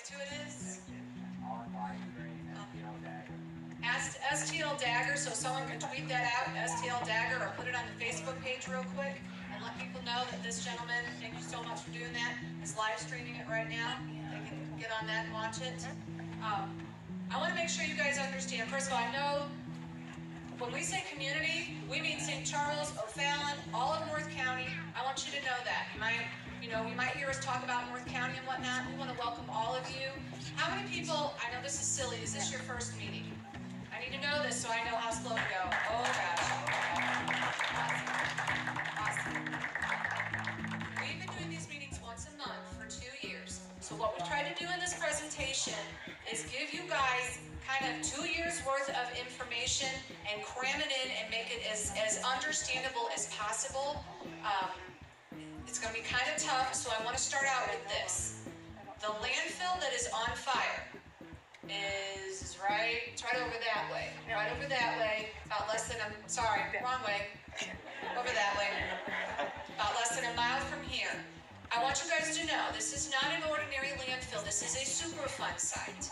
next to it is? STL Dagger, so someone can tweet that out, STL Dagger, or put it on the Facebook page real quick and let people know that this gentleman, thank you so much for doing that, is live streaming it right now. They can get on that and watch it. I want to make sure you guys understand. First of all, I know when we say community, we mean St. Charles, O'Fallon, all of North County. I want you to know that. You might hear us talk about North County and whatnot. We want to welcome all of you. How many people, I know this is silly, is this your first meeting? I need to know this so I know how slow to go. Oh gosh. Awesome. We've been doing these meetings once a month for 2 years. So what we tried to do in this presentation is give you guys kind of 2 years worth of information and cram it in and make it as understandable as possible. It's going to be kind of tough, so I want to start out with this. The landfill that is on fire is it's right over that way. Right over that way, about less than wrong way. Over that way. About less than a mile from here. I want you guys to know, this is not an ordinary landfill, this is a superfund site.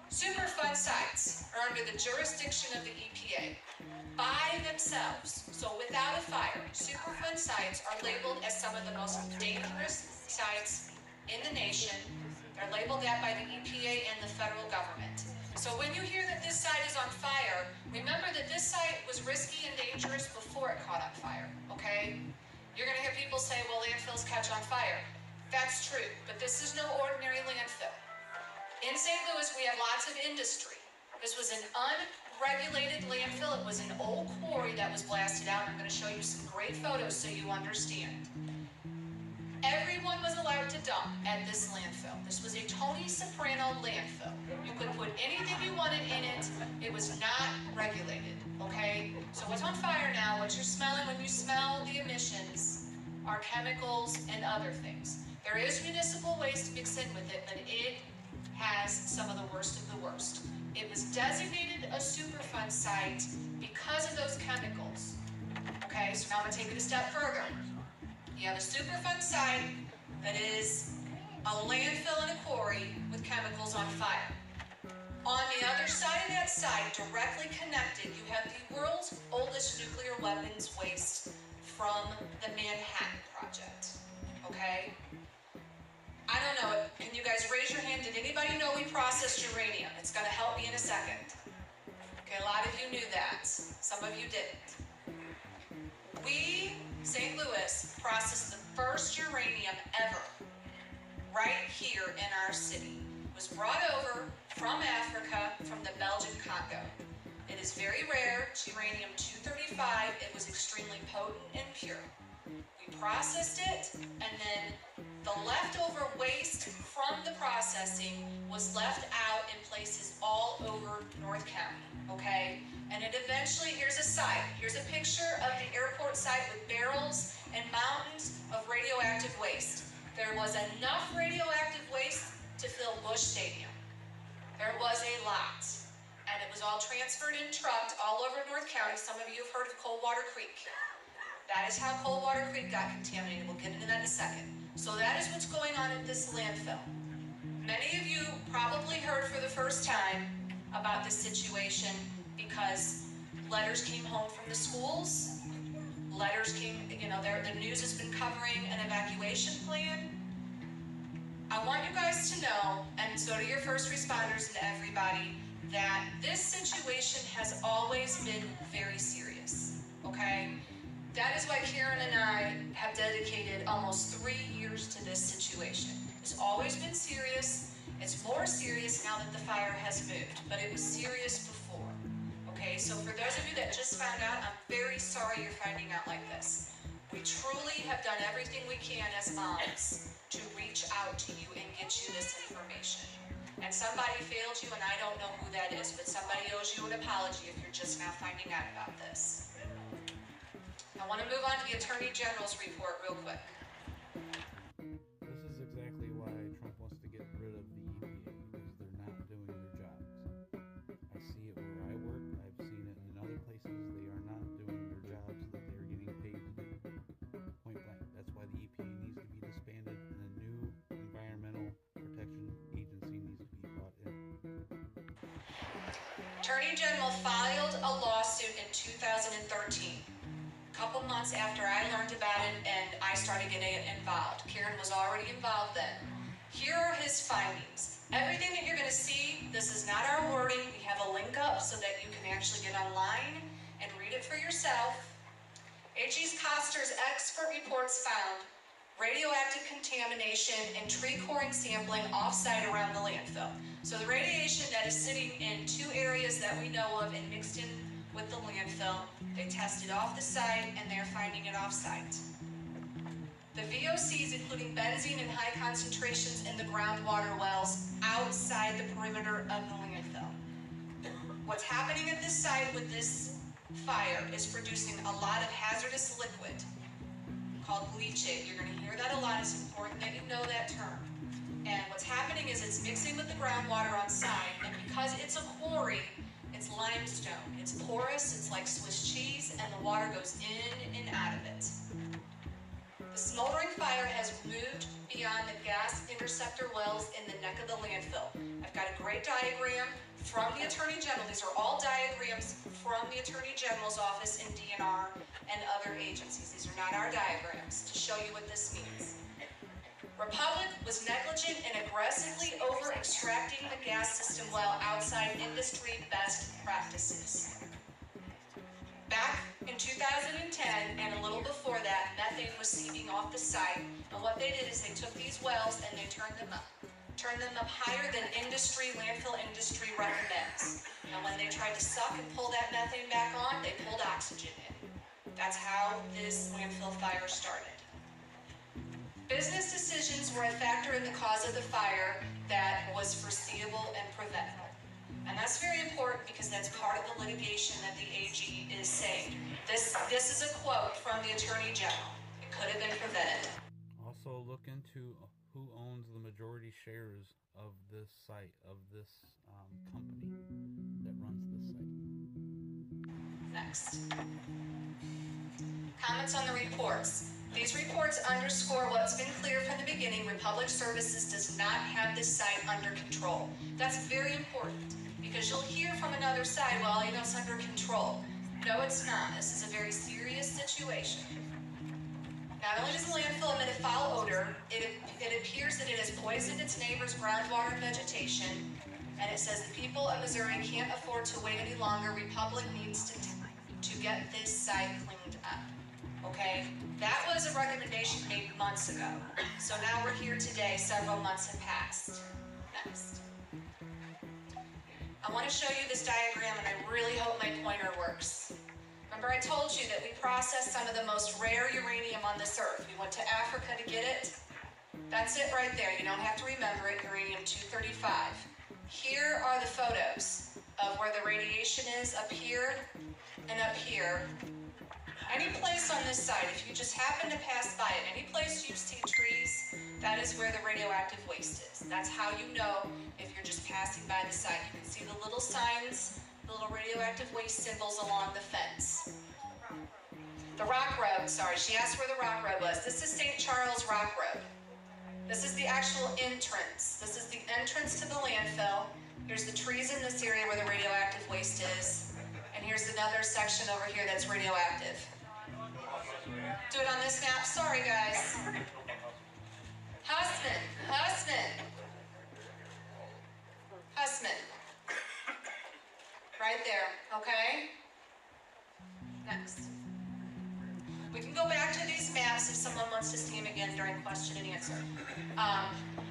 Superfund sites are under the jurisdiction of the EPA by themselves. So without a fire, superfund sites are labeled as some of the most dangerous sites in the nation. They're labeled that by the EPA and the federal government. So when you hear that this site is on fire, remember that this site was risky and dangerous before it caught on fire, okay? You're going to hear people say, well, landfills catch on fire. That's true, but this is no ordinary landfill. In St. Louis, we have lots of industry. This was an unregulated landfill. It was an old quarry that was blasted out. I'm going to show you some great photos so you understand. Everyone was allowed to dump at this landfill. This was a Tony Soprano landfill. You could put anything you wanted in it. It was not regulated, okay? So what's on fire now, what you're smelling when you smell the emissions, are chemicals and other things. There is municipal waste mixed in with it, but it has some of the worst of the worst. It was designated a Superfund site because of those chemicals. Okay, so now I'm going to take it a step further. You have a Superfund site that is a landfill and a quarry with chemicals on fire. On the other side of that site, directly connected, you have the world's oldest nuclear weapons waste from the Manhatten project. Okay? I don't know, can you guys raise your hand? Did anybody know we processed uranium? It's going to help me in a second. Okay, a lot of you knew that. Some of you didn't. We, St. Louis, processed the first uranium ever right here in our city. It was brought over from Africa, from the Belgian Congo. It is very rare, it's uranium-235. It was extremely potent and pure. We processed it, and then the leftover waste from the processing was left out in places all over North County, okay? And it eventually, here's a site. Here's a picture of the airport site with barrels and mountains of radioactive waste. There was enough radioactive waste to fill Busch Stadium. There was a lot. And it was all transferred and trucked all over North County. Some of you have heard of Coldwater Creek. That is how Coldwater Creek got contaminated. We'll get into that in a second. So that is what's going on at this landfill. Many of you probably heard for the first time about this situation because letters came home from the schools. Letters came, the news has been covering an evacuation plan. I want you guys to know, and so do your first responders and everybody, that this situation has always been very serious, okay? That is why Karen and I have dedicated almost 3 years to this situation. It's always been serious. It's more serious now that the fire has moved, but it was serious before. Okay, so for those of you that just found out, I'm very sorry you're finding out like this. We truly have done everything we can as moms to reach out to you and get you this information. And somebody failed you, and I don't know who that is, but somebody owes you an apology if you're just now finding out about this. I want to move on to the Attorney General's report real quick. This is exactly why Trump wants to get rid of the EPA, because they're not doing their jobs. I see it where I work. I've seen it in other places. They are not doing their jobs that they are getting paid to do. Point blank. That's why the EPA needs to be disbanded and a new environmental protection agency needs Attorney General filed a lawsuit in 2013. A couple months after I learned about it and I started getting involved. Karen was already involved then. Here are his findings. Everything that you're going to see, this is not our wording. We have a link up so that you can actually get online and read it for yourself. H.E. Koster's expert reports found radioactive contamination and tree coring sampling off-site around the landfill. So the radiation that is sitting in two areas that we know of and mixed in with the landfill, they tested off the site and they're finding it off-site. The VOCs, including benzene and high concentrations in the groundwater wells outside the perimeter of the landfill. What's happening at this site with this fire is producing a lot of hazardous liquid called leachate. You're going to hear that a lot. It's important that you know that term. And what's happening is it's mixing with the groundwater on site, and because it's a quarry, it's limestone. It's porous, it's like Swiss cheese, and the water goes in and out of it. The smoldering fire has moved beyond the gas interceptor wells in the neck of the landfill. I've got a great diagram from the Attorney General. These are all diagrams from the Attorney General's office in DNR and other agencies. These are not our diagrams to show you what this means. Republic was negligent in aggressively over-extracting the gas system well outside industry best practices. Back in 2010 and a little before that, methane was seeping off the site, and what they did is they took these wells and they turned them up higher than landfill industry recommends. And when they tried to suck and pull that methane back on, they pulled oxygen in. That's how this landfill fire started. Business decisions were a factor in the cause of the fire that was foreseeable and preventable. And that's very important because that's part of the litigation that the AG is saying. This is a quote from the Attorney General. It could have been prevented. Also look into who owns the majority shares of this site, of this company that runs this site. Next. Comments on the reports. These reports underscore what's been clear from the beginning. Republic Services does not have this site under control. That's very important because you'll hear from another side, well, it's under control. No, it's not. This is a very serious situation. Not only does the landfill emit a foul odor, it appears that it has poisoned its neighbors' groundwater and vegetation, and it says the people of Missouri can't afford to wait any longer. Republic needs to get this site cleaned up. Okay? That was a recommendation made months ago. So now we're here today, several months have passed. Next. I want to show you this diagram, and I really hope my pointer works. Remember I told you that we processed some of the most rare uranium on this earth. We went to Africa to get it. That's it right there. You don't have to remember it, uranium-235. Here are the photos of where the radiation is up here and up here. Any place on this site, if you just happen to pass by it, any place you see trees, that is where the radioactive waste is. That's how you know if you're just passing by the site. You can see the little signs, the little radioactive waste symbols along the fence. The Rock Road, sorry, she asked where the Rock Road was. This is St. Charles Rock Road. This is the actual entrance. This is the entrance to the landfill. Here's the trees in this area where the radioactive waste is. And here's another section over here that's radioactive. Do it on this map. Sorry, guys. Hussman. Right there, okay? Next. We can go back to these maps if someone wants to see them again during question and answer.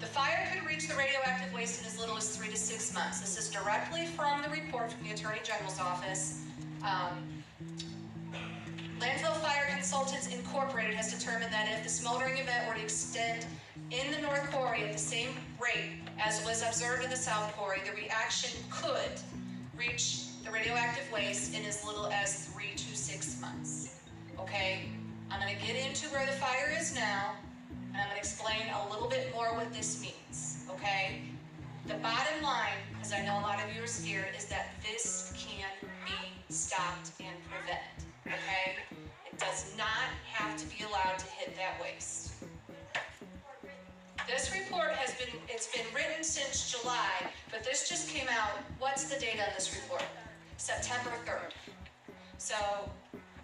The fire could reach the radioactive waste in as little as 3 to 6 months. This is directly from the report from the Attorney General's office. Landfill Fire Consultants Incorporated has determined that if the smoldering event were to extend in the North Quarry at the same rate as was observed in the South Quarry, the reaction could reach the radioactive waste in as little as 3 to 6 months. Okay, I'm going to get into where the fire is now, and I'm going to explain a little bit more what this means, okay? The bottom line, because I know a lot of you are scared, is that this can be stopped and prevented, okay? It does not have to be allowed to hit that waste. This report it's been written since July, but this just came out. What's the date on this report? September 3rd. So,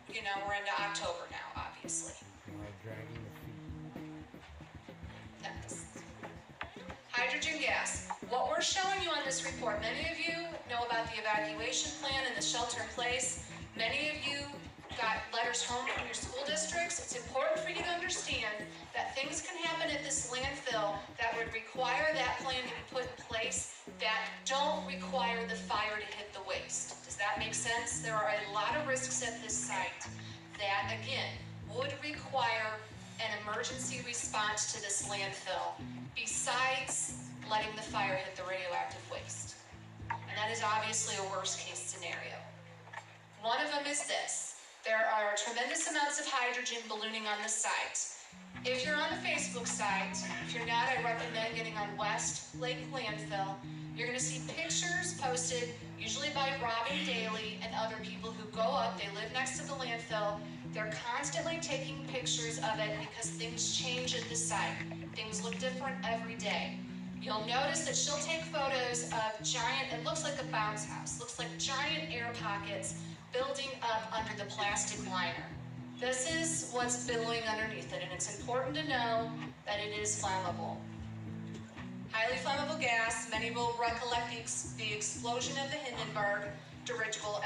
you know, we're into October now, obviously. Dragging the feet. Yes. Hydrogen gas. What we're showing you on this report, many of you know about the evacuation plan and the shelter in place. Many of you got letters home from your school districts. It's important for you to understand that things can happen at this landfill that would require that plan to be put in place that don't require the fire to hit the waste. Does that make sense? There are a lot of risks at this site that, again, would require an emergency response to this landfill besides letting the fire hit the radioactive waste. And that is obviously a worst case scenario. One of them is this. There are tremendous amounts of hydrogen ballooning on the site. If you're on the Facebook site, if you're not, I recommend getting on Westlake landfill. You're going to see pictures posted, usually by Robin Daly and other people who go up. They live next to the landfill. They're constantly taking pictures of it because things change at the site. Things look different every day. You'll notice that she'll take photos of giant, it looks like a bounce house, looks like giant air pockets building up under the plastic liner. This is what's billowing underneath it, and it's important to know that it is flammable. Highly flammable gas. Many will recollect the explosion of the Hindenburg dirigible